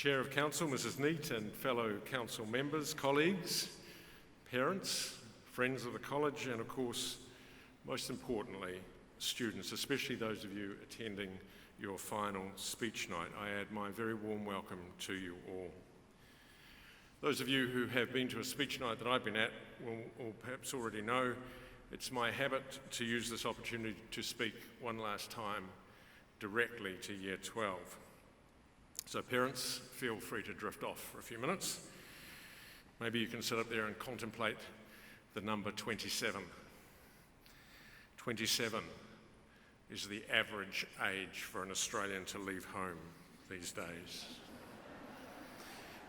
Chair of Council, Mrs. Neate, and fellow council members, colleagues, parents, friends of the college, and of course, most importantly, students, especially those of you attending your final speech night. I add my very warm welcome to you all. Those of you who have been to a speech night that I've been at will perhaps already know it's my habit to use this opportunity to speak one last time directly to Year 12. So parents, feel free to drift off for a few minutes. Maybe you can sit up there and contemplate the number 27. 27 is the average age for an Australian to leave home these days.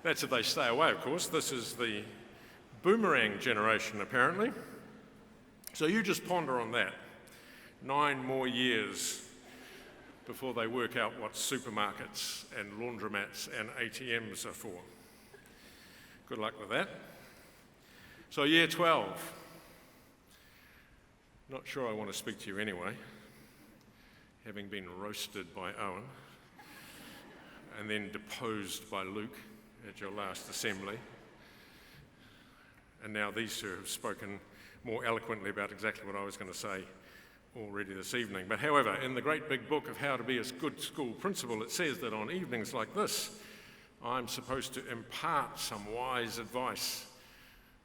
That's if they stay away, of course. This is the boomerang generation, apparently. So you just ponder on that. 9 more years before they work out what supermarkets and laundromats and ATMs are for. Good luck with that. So Year 12. Not sure I want to speak to you anyway, having been roasted by Owen and then deposed by Luke at your last assembly. And now these two have spoken more eloquently about exactly what I was going to say already this evening. But however, in the great big book of How to Be a Good School Principal, it says that on evenings like this, I'm supposed to impart some wise advice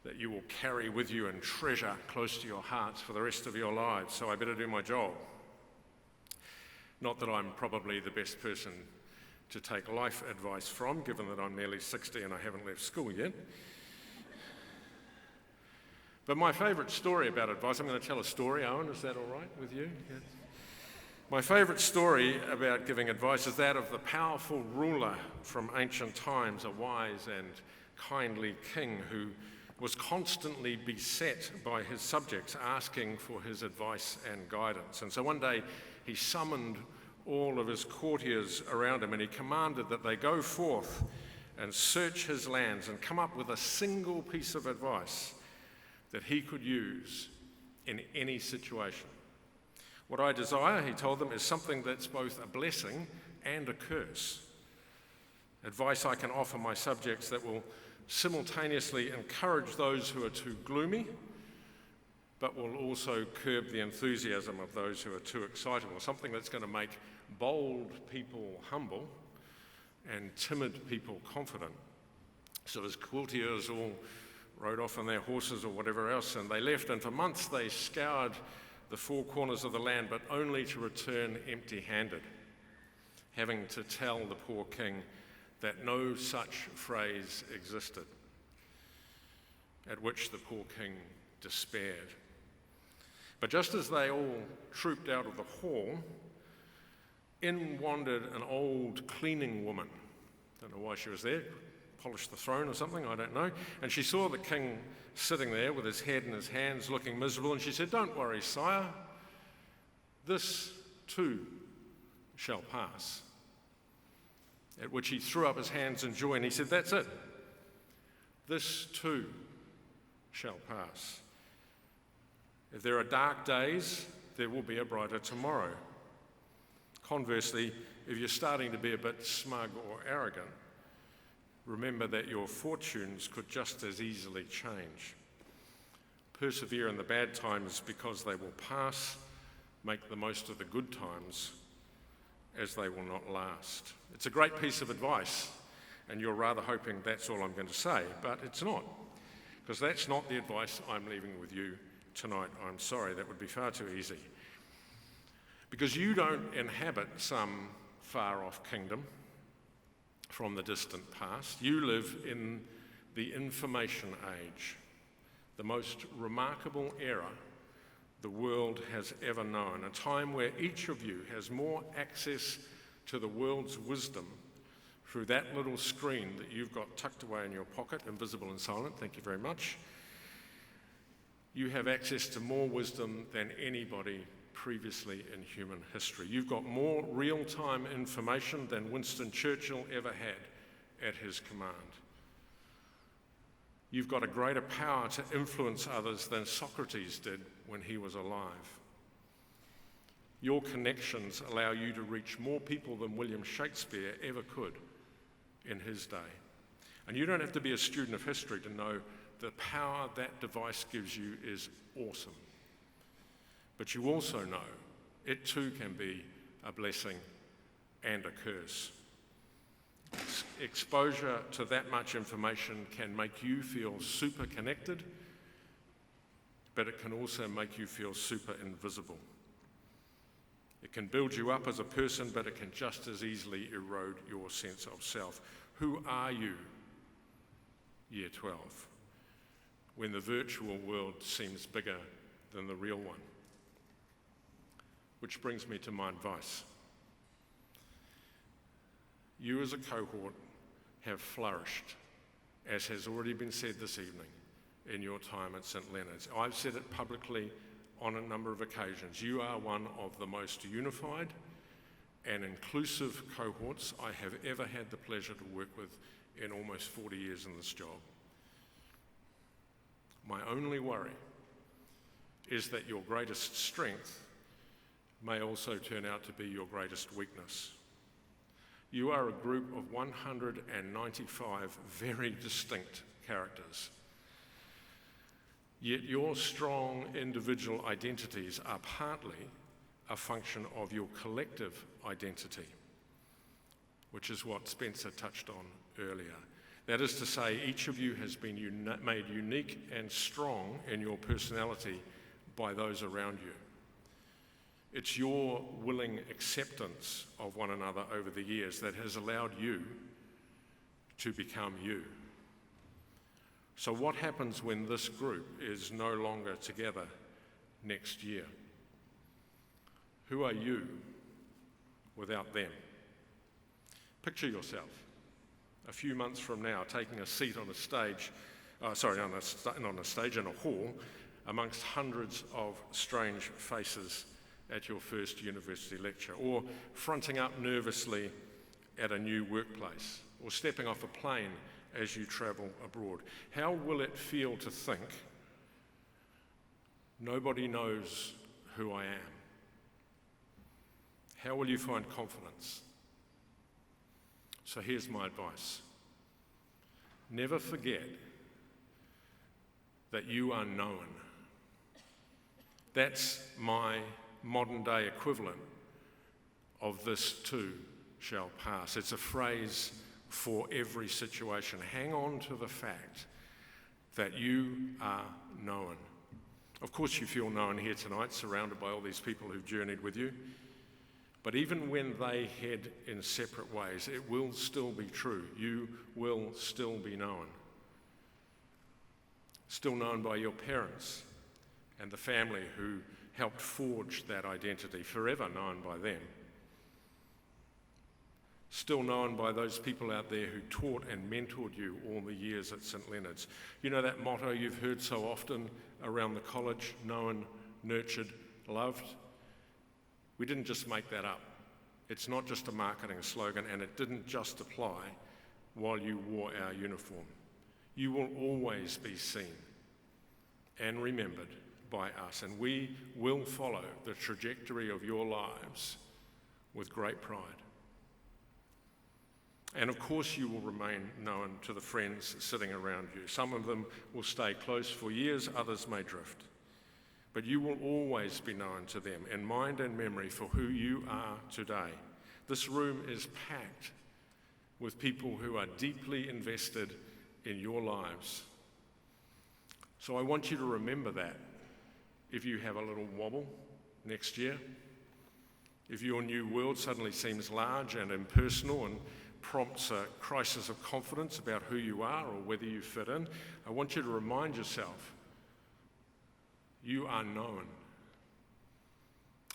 that you will carry with you and treasure close to your hearts for the rest of your lives. So I better do my job. Not that I'm probably the best person to take life advice from, given that I'm nearly 60 and I haven't left school yet. But my favourite story about advice, I'm going to tell a story, Owen, is that all right with you? Yes. My favourite story about giving advice is that of the powerful ruler from ancient times, a wise and kindly king who was constantly beset by his subjects asking for his advice and guidance. And so one day he summoned all of his courtiers around him and he commanded that they go forth and search his lands and come up with a single piece of advice that he could use in any situation. What I desire, he told them, is something that's both a blessing and a curse. Advice I can offer my subjects that will simultaneously encourage those who are too gloomy, but will also curb the enthusiasm of those who are too excitable. Something that's going to make bold people humble and timid people confident. So his courtiers all rode off on their horses or whatever else, and they left, and for months they scoured the 4 corners of the land, but only to return empty-handed, having to tell the poor king that no such phrase existed, at which the poor king despaired. But just as they all trooped out of the hall, in wandered an old cleaning woman. Don't know why she was there, polished the throne or something, I don't know. And she saw the king sitting there with his head in his hands looking miserable, and she said, "Don't worry, sire, this too shall pass." At which he threw up his hands in joy and he said, "That's it. This too shall pass. If there are dark days, there will be a brighter tomorrow. Conversely, if you're starting to be a bit smug or arrogant, remember that your fortunes could just as easily change. Persevere in the bad times because they will pass. Make the most of the good times as they will not last." It's a great piece of advice, and you're rather hoping that's all I'm going to say, but it's not, because that's not the advice I'm leaving with you tonight. I'm sorry, that would be far too easy. Because you don't inhabit some far-off kingdom from the distant past. You live in the information age, the most remarkable era the world has ever known, a time where each of you has more access to the world's wisdom through that little screen that you've got tucked away in your pocket, invisible and silent, thank you very much. You have access to more wisdom than anybody previously in human history. You've got more real-time information than Winston Churchill ever had at his command. You've got a greater power to influence others than Socrates did when he was alive. Your connections allow you to reach more people than William Shakespeare ever could in his day. And you don't have to be a student of history to know the power that device gives you is awesome. But you also know it too can be a blessing and a curse. Exposure to that much information can make you feel super connected, but it can also make you feel super invisible. It can build you up as a person, but it can just as easily erode your sense of self. Who are you, Year 12, when the virtual world seems bigger than the real one? Which brings me to my advice. You as a cohort have flourished, as has already been said this evening, in your time at St Leonard's. I've said it publicly on a number of occasions. You are one of the most unified and inclusive cohorts I have ever had the pleasure to work with in almost 40 years in this job. My only worry is that your greatest strength may also turn out to be your greatest weakness. You are a group of 195 very distinct characters. Yet your strong individual identities are partly a function of your collective identity, which is what Spencer touched on earlier. That is to say, each of you has been made unique and strong in your personality by those around you. It's your willing acceptance of one another over the years that has allowed you to become you. So what happens when this group is no longer together next year? Who are you without them? Picture yourself a few months from now taking a seat on a stage, in a hall amongst hundreds of strange faces at your first university lecture, or fronting up nervously at a new workplace, or stepping off a plane as you travel abroad. How will it feel to think, nobody knows who I am? How will you find confidence? So here's my advice. Never forget that you are known. That's my modern day equivalent of "this too shall pass." It's a phrase for every situation. Hang on to the fact that you are known. Of course you feel known here tonight, surrounded by all these people who've journeyed with you. But even when they head in separate ways, it will still be true. You will still be known. Still known by your parents and the family who helped forge that identity, forever known by them. Still known by those people out there who taught and mentored you all the years at St Leonard's. You know that motto you've heard so often around the college, known, nurtured, loved? We didn't just make that up. It's not just a marketing slogan, and it didn't just apply while you wore our uniform. You will always be seen and remembered by us, and we will follow the trajectory of your lives with great pride. And of course you will remain known to the friends sitting around you. Some of them will stay close for years, others may drift. But you will always be known to them in mind and memory for who you are today. This room is packed with people who are deeply invested in your lives. So I want you to remember that if you have a little wobble next year, if your new world suddenly seems large and impersonal and prompts a crisis of confidence about who you are or whether you fit in, I want you to remind yourself, you are known.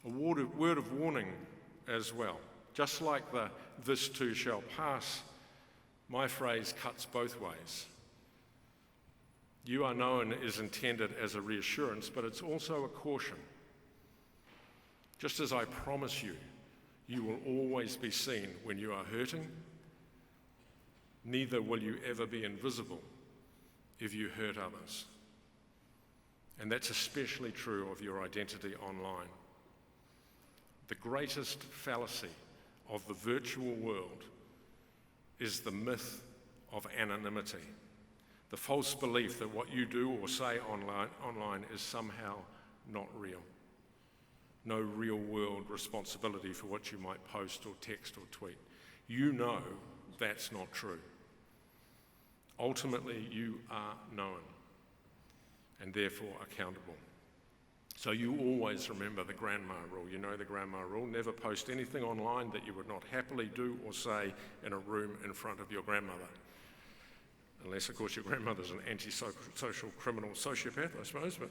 A word of warning as well. Just like the "this too shall pass," my phrase cuts both ways. You are known is intended as a reassurance, but it's also a caution. Just as I promise you, you will always be seen when you are hurting, neither will you ever be invisible if you hurt others. And that's especially true of your identity online. The greatest fallacy of the virtual world is the myth of anonymity, the false belief that what you do or say online is somehow not real. No real-world responsibility for what you might post or text or tweet. You know that's not true. Ultimately, you are known and therefore accountable. So you always remember the grandma rule. You know the grandma rule. Never post anything online that you would not happily do or say in a room in front of your grandmother. Unless, of course, your grandmother's an anti-social criminal sociopath, I suppose, but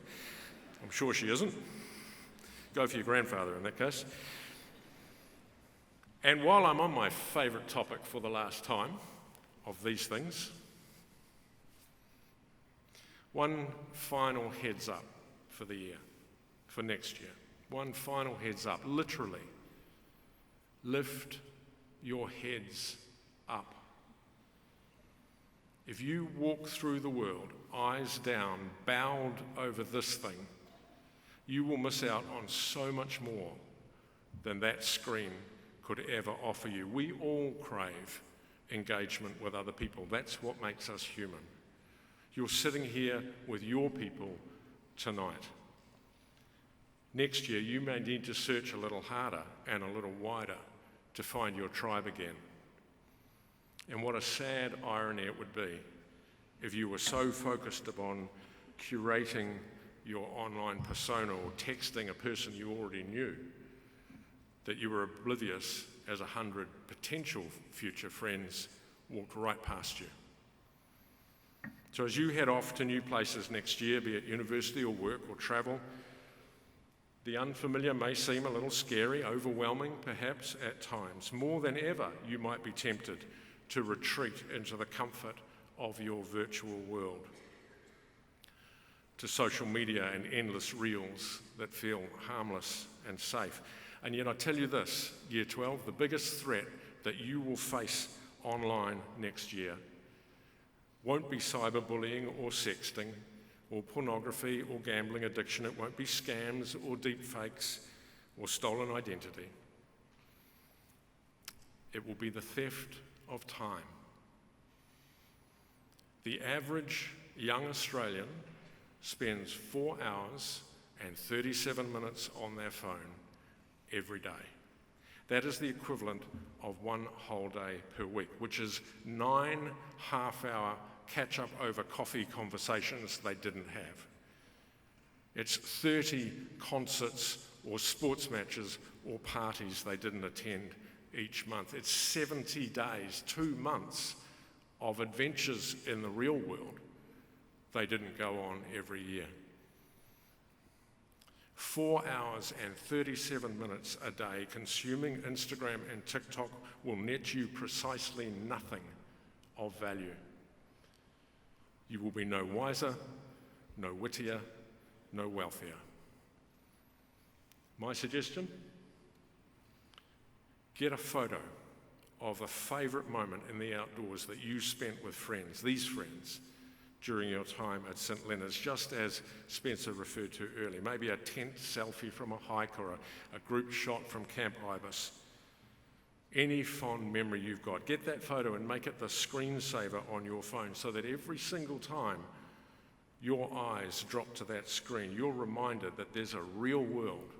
I'm sure she isn't. Go for your grandfather in that case. And while I'm on my favourite topic for the last time of these things, one final heads up for the year, for next year. One final heads up, literally. Lift your heads up. If you walk through the world, eyes down, bowed over this thing, you will miss out on so much more than that screen could ever offer you. We all crave engagement with other people. That's what makes us human. You're sitting here with your people tonight. Next year, you may need to search a little harder and a little wider to find your tribe again. And what a sad irony it would be if you were so focused upon curating your online persona or texting a person you already knew that you were oblivious as 100 potential future friends walked right past you. So as you head off to new places next year, be it university or work or travel, the unfamiliar may seem a little scary, overwhelming perhaps at times. More than ever, you might be tempted to retreat into the comfort of your virtual world, to social media and endless reels that feel harmless and safe. And yet I tell you this, Year 12, the biggest threat that you will face online next year won't be cyberbullying or sexting or pornography or gambling addiction. It won't be scams or deepfakes or stolen identity. It will be the theft of time. The average young Australian spends 4 hours and 37 minutes on their phone every day. That is the equivalent of 1 whole day per week, which is 9 half-hour catch-up over coffee conversations they didn't have. It's 30 concerts or sports matches or parties they didn't attend each month. It's 70 days, 2 months of adventures in the real world they didn't go on every year. 4 hours and 37 minutes a day consuming Instagram and TikTok will net you precisely nothing of value. You will be no wiser, no wittier, no wealthier. My suggestion? Get a photo of a favourite moment in the outdoors that you spent with friends, these friends, during your time at St Leonard's, just as Spencer referred to earlier. Maybe a tent selfie from a hike or a group shot from Camp Ibis. Any fond memory you've got, get that photo and make it the screensaver on your phone so that every single time your eyes drop to that screen, you're reminded that there's a real world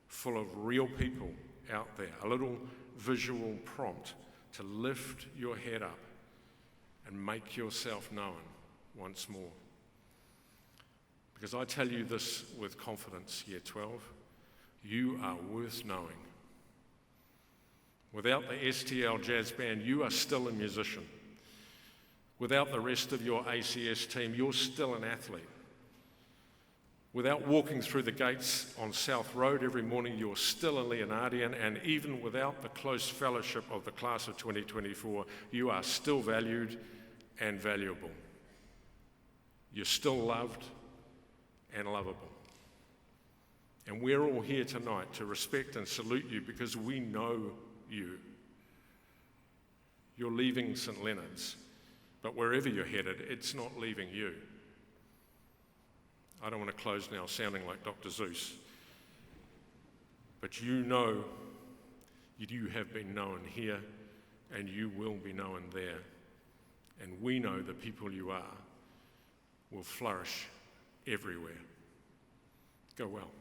full of real people out there, a little visual prompt to lift your head up and make yourself known once more. Because I tell you this with confidence, Year 12, you are worth knowing. Without the STL Jazz Band, you are still a musician. Without the rest of your ACS team, you're still an athlete. Without walking through the gates on South Road every morning, you're still a Leonardian, and even without the close fellowship of the class of 2024, you are still valued and valuable. You're still loved and lovable. And we're all here tonight to respect and salute you because we know you. You're leaving St Leonard's, but wherever you're headed, it's not leaving you. I don't want to close now sounding like Dr. Zeus, but you know you have been known here and you will be known there. And we know the people you are will flourish everywhere. Go well.